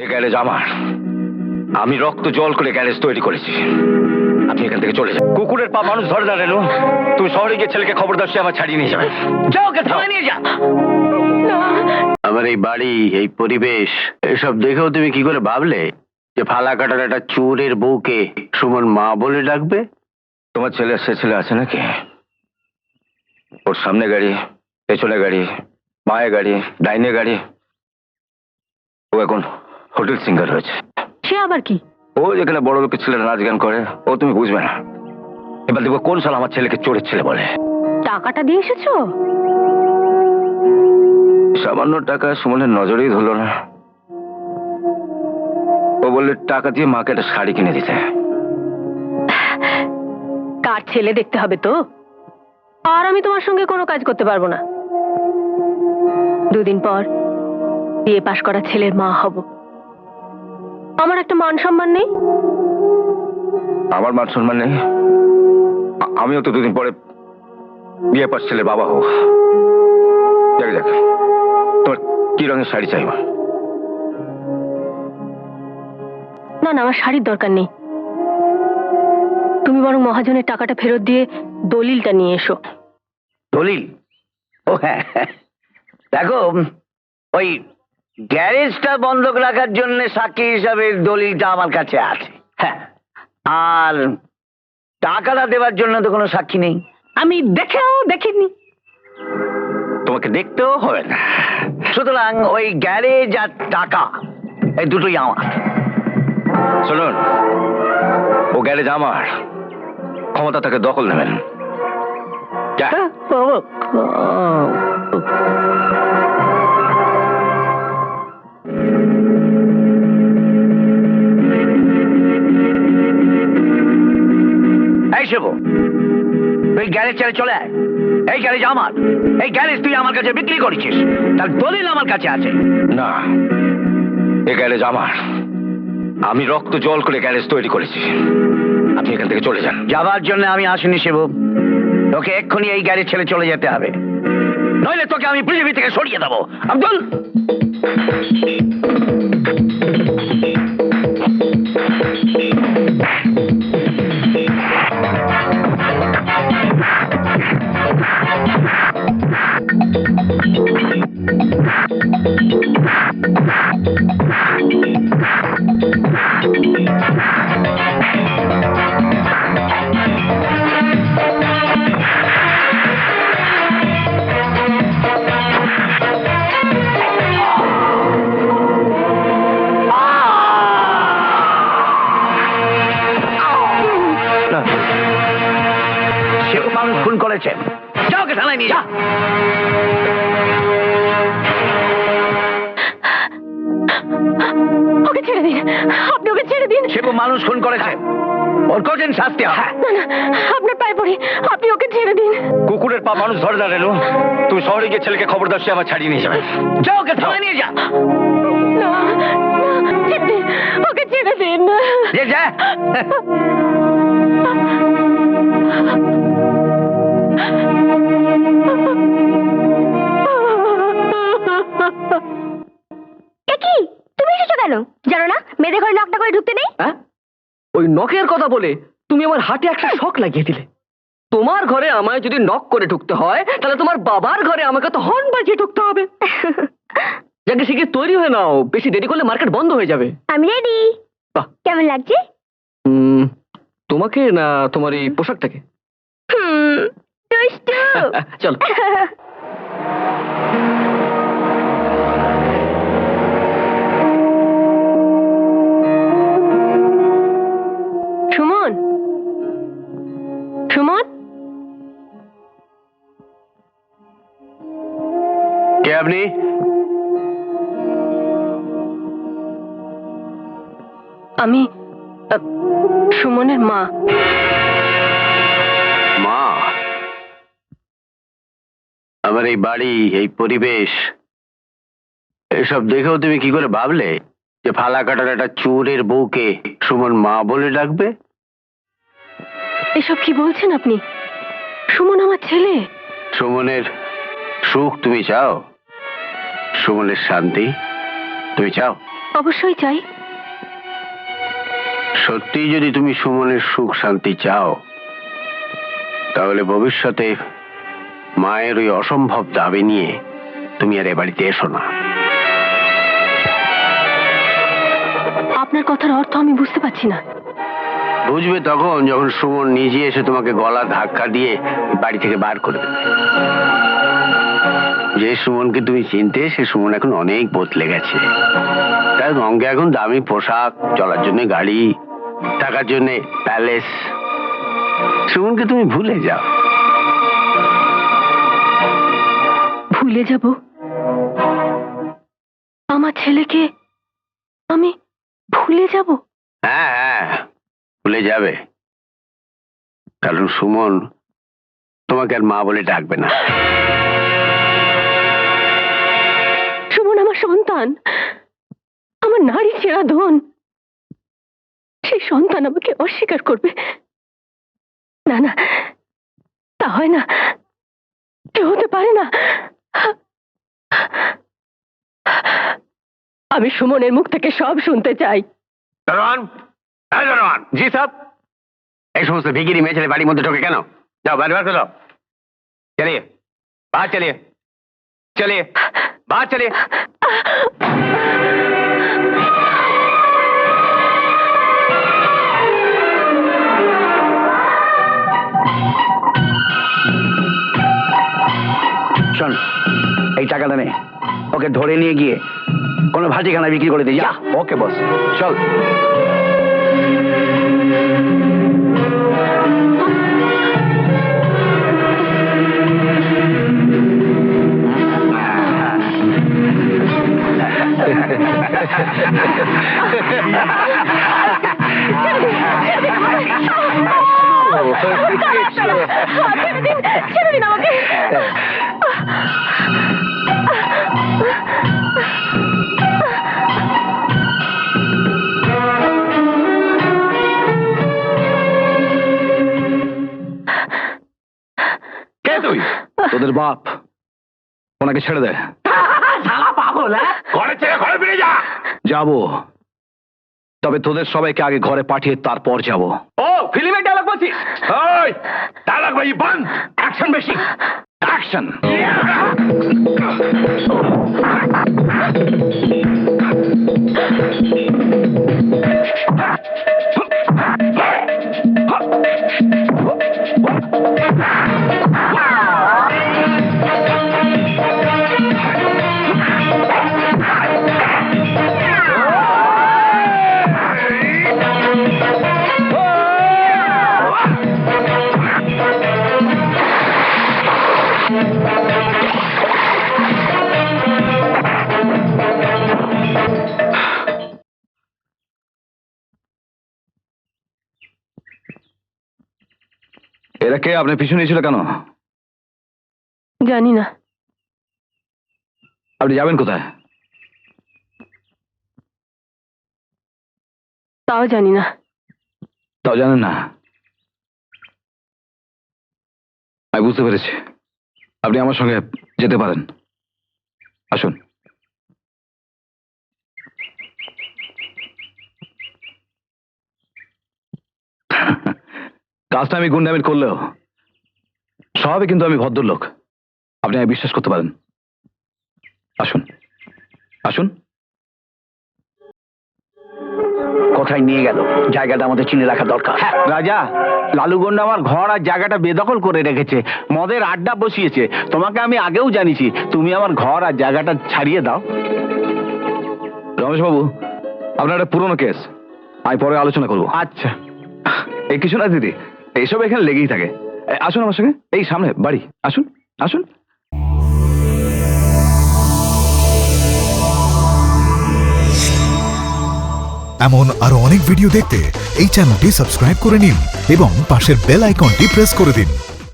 এ garage আমার। আমি রক্ত জল করে গ্যারেজ তৈরি করেছি। আপনি এখান থেকে চলে যান। কুকুরের পা মানুষ ধরে না রেনু। তুমি শহরে গিয়ে ছেলেকে খবর দাও, সে আমার ছাড়িয়ে নিয়ে যাবে। যাও, ওকে থানায় নিয়ে যা। আমার এই বাড়ি, এই পরিবেশ, এসব দেখেও তুমি কি করে ভাবলে যে ফালা কাটার একটা চোরের বউকে সুমন মা বলে ডাকবে? তোমার ছেলে সে ছেলে আছে নাকি? ওর সামনে গাড়ি, পেছনে গাড়ি, বাঁয়ে গাড়ি, ডাইনে গাড়ি। ও এখন হোটেল সিঙ্গার হয়েছে। সে আবার কি? ও যেখানে বড় লোকের ছেলেরা নাচ গান করে, ও তুমি বুঝবে না। এবার দেখবো কোন সাল আমার ছেলেকে চোরের ছেলে বলে। টাকাটা দিয়ে এসেছো? সামান্য টাকা সুমনের নজরেই ধরলো না। ও বললে টাকা দিয়ে মাকে একটা শাড়ি কিনে দিতে। কার ছেলে দেখতে হবে তো। আর আমি তোমার সঙ্গে কোনো কাজ করতে পারবো না। দুদিন পর বিয়ে পাশ করা ছেলের মা হব। আমার একটা মান সম্মান নেই? আমার মান সম্মান নেই? আমিও তো দুদিন পরে বিয়ে পাশ ছেলের বাবা হব। দেখ দেখ, তোর কি রঙের শাড়ি চাই? না না, আমার শাড়ির দরকার নেই। তুমি বরং মহাজনের টাকাটা ফেরত দিয়ে দলিলটা নিয়ে এসো। দলিল? ও হ্যাঁ, দেখো, ওই গ্যারেজটা বন্ধক রাখার জন্য সাক্ষী হিসাবে দলিলটা আমার কাছে আছে। হ্যাঁ, আর টাকাটা দেওয়ার জন্য তো কোনো সাক্ষী নেই। আমি দেখেও দেখিনি। তোমাকে দেখতেও হবে না। সুতরাং ওই গ্যারেজ আর টাকা, এই দুটোই আমার। শুনুন, ও গ্যারেজ আমার। ক্ষমতা তাকে দখল নেবেন। যা। এই শিবু, তুই গ্যারেজ ছেড়ে চলে আয়। এই গ্যারেজ আমার। এই গ্যারেজ তুই আমার কাছে বিক্রি করেছিস, তার দলিল আমার কাছে আছে। না, এ গ্যারেজ আমার। আমি রক্ত জল করে গ্যারেজ তৈরি করেছি। আপনি এখান থেকে চলে যান। যাবার জন্য আমি আসিনি শিবু। তোকে এক্ষুনি এই গ্যারেজ ছেড়ে চলে যেতে হবে, নইলে তোকে আমি পৃথিবী থেকে সরিয়ে দেবো। আব্দুল, সেও মানুষ খুন করেছে। যাও, ওকে থানায় নিয়ে যা। ওকে ছেড়ে দিন, আপনি ওকে ছেড়ে দিন। সেও মানুষ খুন করেছে, ওর কঠিন শাস্তি হবে। না না, আপনার পায়ে পড়ি, আপনি ওকে ছেড়ে দিন। কুকুরের পা মানুষ ধরে না রেনু। তুমি শহরে গিয়ে ছেলেকে খবর দাও, সে আমার ছাড়িয়ে নিয়ে যাবে। যাও, ওকে থানায় নিয়ে যা। না, ছেড়ে দিন, ওকে ছেড়ে দিন। যে যা। কি তুমি এসেছো কেন? জানো না মেয়েদের ঘরে নকটা করে ঢুকতে নেই? ওই নখের কথা বলে তুমি আমার হাতে একটা শক লাগিয়ে দিলে। তোমার ঘরে আমায় যদি নক করে ঢুকতে হয়, তাহলে তোমার বাবার ঘরে আমাকে তো হর্ন বাজিয়ে ঢুকতে হবে। যাকে শিখে তৈরি হয়ে নাও, বেশি দেরি করলে মার্কেট বন্ধ হয়ে যাবে। আমি রেডি। বাহ। কেমন লাগছে? তোমাকে না তোমার এই পোশাকটাকে? দুষ্টু। চলো। সুমন, সুমন, কে আপনি? আমি সুমনের মা। মা? আমার এই বাড়ি, এই পরিবেশ, এসব দেখেও তুমি কি করে ভাবলে যে ফালা কাটার একটা চোরের বউকে সুমন মা বলে ডাকবে? এসব কি বলছেন আপনি? সুমন আমার ছেলে। সুমনের সুখ তুমি চাও? সুমনের শান্তি তুমি চাও? অবশ্যই চাই। সত্যি যদি তুমি সুমনের সুখ শান্তি চাও, তাহলে ভবিষ্যতে মায়ের ওই অসম্ভব দাবি নিয়ে তুমি আর এ বাড়িতে এসো না। আপনার কথার অর্থ আমি বুঝতে পারছি না। বুঝবে তখন, যখন সুমন নিজে এসে তোমাকে গলা ধাক্কা দিয়ে বাড়ি থেকে বার করে দেবে। যে সুমনকে তুমি চিনতে, সে সুমন এখন অনেক বদলে গেছে। তার রঙে এখন দামি পোশাক, চলার জন্য গাড়ি, থাকার জন্য প্যালেস। সুমনকে তুমি ভুলে যাও। ভুলে যাব? আমার ছেলেকে আমি ভুলে যাব? হ্যাঁ হ্যাঁ, ভুলে যাবে। কারণ সুমন তোমাকে আর মা বলে ডাকবে না। সুমন আমার সন্তান, আমার নারী ছেঁড়া ধন। সেই সন্তান আমাকে অস্বীকার করবে? না না, তা হয় না, কেউ হতে পারে না। আমি সুমনের মুখ থেকে সব শুনতে চাই। দারোয়ান, এই দারোয়ান। জি সাহেব। এই সমস্ত ভিখিরি মেয়ে ছেলে বাড়ির মধ্যে ঢোকে কেন? যাও বাইরে বার করো। চলিয়ে বাহার, চলিয়ে চলিয়ে বাহার, চলিয়ে। শোন, এই টাকাটা নে, ওকে ধরে নিয়ে গিয়ে কোনো ভাটিখানা বিক্রি করে দিই। যা। ওকে বস, চল। ছেড়ে দিন আমাকে। কে তুই? তোদের বাপ। ওনাকে ছেড়ে দে। ঘরে ছেড়ে ঘরে ফিরে যা। যাবো, তবে তোদের সবাইকে আগে ঘরে পাঠিয়ে তারপর যাব। ও ফিল্মের ডায়লগ বলছিস? ওই ডায়লগ ভাই বন্ধ, অ্যাকশন বেশি। অ্যাকশন। এরা কে? আপনার পিছু নিয়েছিল কেন? জানি না। আপনি যাবেন কোথায়? তাও জানি না। তাও জানেন না? আমি বুঝতে পেরেছি। আপনি আমার সঙ্গে যেতে পারেন। আসুন। কাজটা আমি গুন্ডামি করলেও স্বভাবে কিন্তু আমি ভদ্রলোক। আপনি আমায় বিশ্বাস করতে পারেন। আসুন আসুন। কোথায় নিয়ে গেল? জায়গাটা আমাদের চিনে রাখা দরকার। রাজা, লালুগন্ডা আমার ঘর আর জায়গাটা বেদখল করে রেখেছে, মদের আড্ডা বসিয়েছে। তোমাকে আমি আগেও জানিছি, তুমি আমার ঘর আর জায়গাটা ছাড়িয়ে দাও। রমেশ বাবু, আপনার একটা পুরনো কেস, আমি পরে আলোচনা করব। আচ্ছা। এই কিছু না দিদি, এইসব এখানে লেগেই থাকে। আসুন আমার সঙ্গে, এই সামনে বাড়ি। আসুন আসুন। এমন আরো অনেক ভিডিও দেখতে এই চ্যানেলটি সাবস্ক্রাইব করে নিন এবং পাশের বেল আইকনটি প্রেস করে দিন।